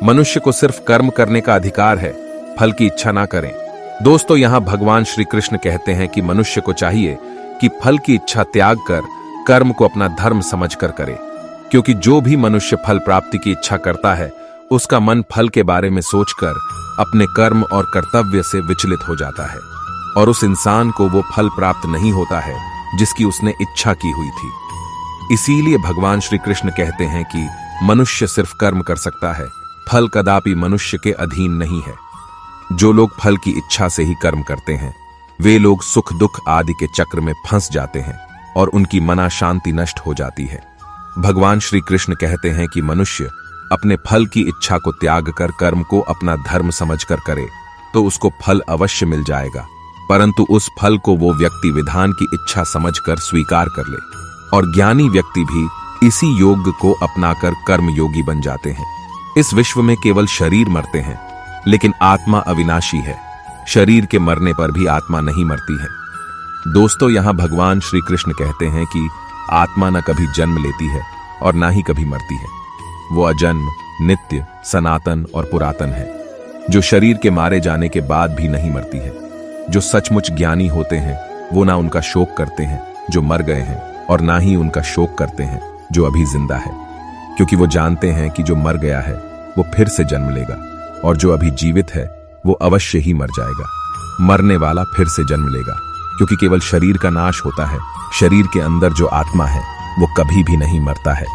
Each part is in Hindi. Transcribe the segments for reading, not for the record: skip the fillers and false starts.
मनुष्य को सिर्फ कर्म करने का अधिकार है, फल की इच्छा ना करें। दोस्तों, यहाँ भगवान श्री कृष्ण कहते हैं कि मनुष्य को चाहिए कि फल की इच्छा त्याग कर कर्म को अपना धर्म समझकर करे, क्योंकि जो भी मनुष्य फल प्राप्ति की इच्छा करता है उसका मन फल के बारे में सोचकर अपने कर्म और कर्तव्य से विचलित हो जाता है और उस इंसान को वो फल प्राप्त नहीं होता है जिसकी उसने इच्छा की हुई थी। इसीलिए भगवान श्री कृष्ण कहते हैं कि मनुष्य सिर्फ कर्म कर सकता है, फल कदापि मनुष्य के अधीन नहीं है। जो लोग फल की इच्छा से ही कर्म करते हैं वे लोग सुख दुख आदि के चक्र में फंस जाते हैं और उनकी मना शांति नष्ट हो जाती है। भगवान श्री कृष्ण कहते हैं कि मनुष्य अपने फल की इच्छा को त्याग कर कर्म को अपना धर्म समझकर करे तो उसको फल अवश्य मिल जाएगा, परंतु उस फल को वो व्यक्ति विधान की इच्छा समझकर स्वीकार कर ले। और ज्ञानी व्यक्ति भी इसी योग को अपनाकर कर्म योगी बन जाते हैं। इस विश्व में केवल शरीर मरते हैं, लेकिन आत्मा अविनाशी है। शरीर के मरने पर भी आत्मा नहीं मरती है। दोस्तों, यहाँ भगवान श्री कृष्ण कहते हैं कि आत्मा न कभी जन्म लेती है और ना ही कभी मरती है। वो अजन्म, नित्य, सनातन और पुरातन है, जो शरीर के मारे जाने के बाद भी नहीं मरती है। जो सचमुच ज्ञानी होते हैं वो ना उनका शोक करते हैं जो मर गए हैं और ना ही उनका शोक करते हैं जो अभी जिंदा है, क्योंकि वो जानते हैं कि जो मर गया है वो फिर से जन्म लेगा और जो अभी जीवित है वो अवश्य ही मर जाएगा। मरने वाला फिर से जन्म लेगा, क्योंकि केवल शरीर का नाश होता है। शरीर के अंदर जो आत्मा है वो कभी भी नहीं मरता है,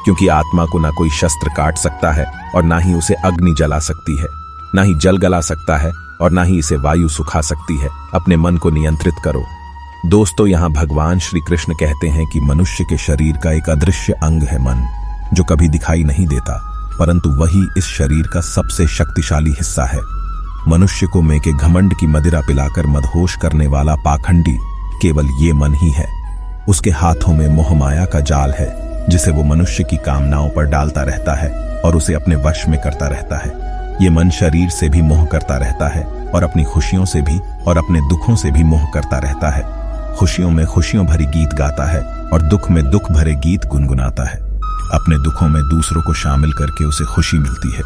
क्योंकि आत्मा को ना कोई शस्त्र काट सकता है और ना ही उसे अग्नि जला सकती है, ना ही जल गला सकता है और ना ही इसे वायु सुखा सकती है। अपने मन को नियंत्रित करो। दोस्तों, यहाँ भगवान श्री कृष्ण कहते हैं कि मनुष्य के शरीर का एक अदृश्य अंग है मन, जो कभी दिखाई नहीं देता, परंतु वही इस शरीर का सबसे शक्तिशाली हिस्सा है। मनुष्य को में के घमंड की मदिरा पिलाकर मदहोश करने वाला पाखंडी केवल ये मन ही है। उसके हाथों में मोहमाया का जाल है, जिसे वो मनुष्य की कामनाओं पर डालता रहता है और उसे अपने वश में करता रहता है। ये मन शरीर से भी मोह करता रहता है और अपनी खुशियों से भी और अपने दुखों से भी मोह करता रहता है। खुशियों में खुशियों भरी गीत गाता है और दुख में दुख भरे गीत गुनगुनाता है। अपने दुखों में दूसरों को शामिल करके उसे खुशी मिलती है।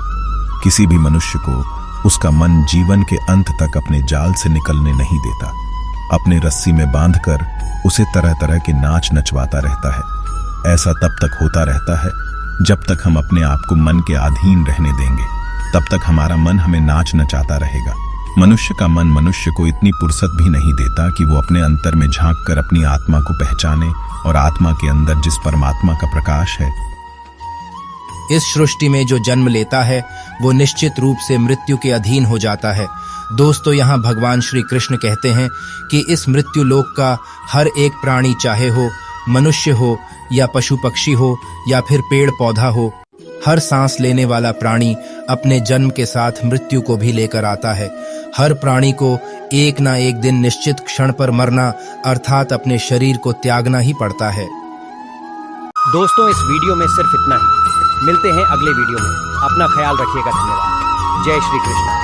किसी भी मनुष्य को उसका मन जीवन के अंत तक अपने जाल से निकलने नहीं देता। अपने रस्सी में बांधकर उसे तरह तरह के नाच नचवाता रहता है। ऐसा तब तक होता रहता है जब तक हम अपने आप को मन के अधीन रहने देंगे, तब तक हमारा मन हमें नाच नचाता रहेगा। मनुष्य का मन मनुष्य को इतनी फुर्सत भी नहीं देता कि वो अपने अंतर में झांक कर अपनी आत्मा को पहचाने और आत्मा के अंदर जिस परमात्मा का प्रकाश है। इस सृष्टि में जो जन्म लेता है वो निश्चित रूप से मृत्यु के अधीन हो जाता है। दोस्तों, यहाँ भगवान श्री कृष्ण कहते हैं कि इस मृत्यु लोक का हर एक प्राणी, चाहे हो मनुष्य हो या पशु पक्षी हो या फिर पेड़ पौधा हो, हर सांस लेने वाला प्राणी अपने जन्म के साथ मृत्यु को भी लेकर आता है। हर प्राणी को एक ना एक दिन निश्चित क्षण पर मरना अर्थात अपने शरीर को त्यागना ही पड़ता है। दोस्तों, इस वीडियो में सिर्फ इतना ही। मिलते हैं अगले वीडियो में। अपना ख्याल रखिएगा। धन्यवाद। जय श्री कृष्ण।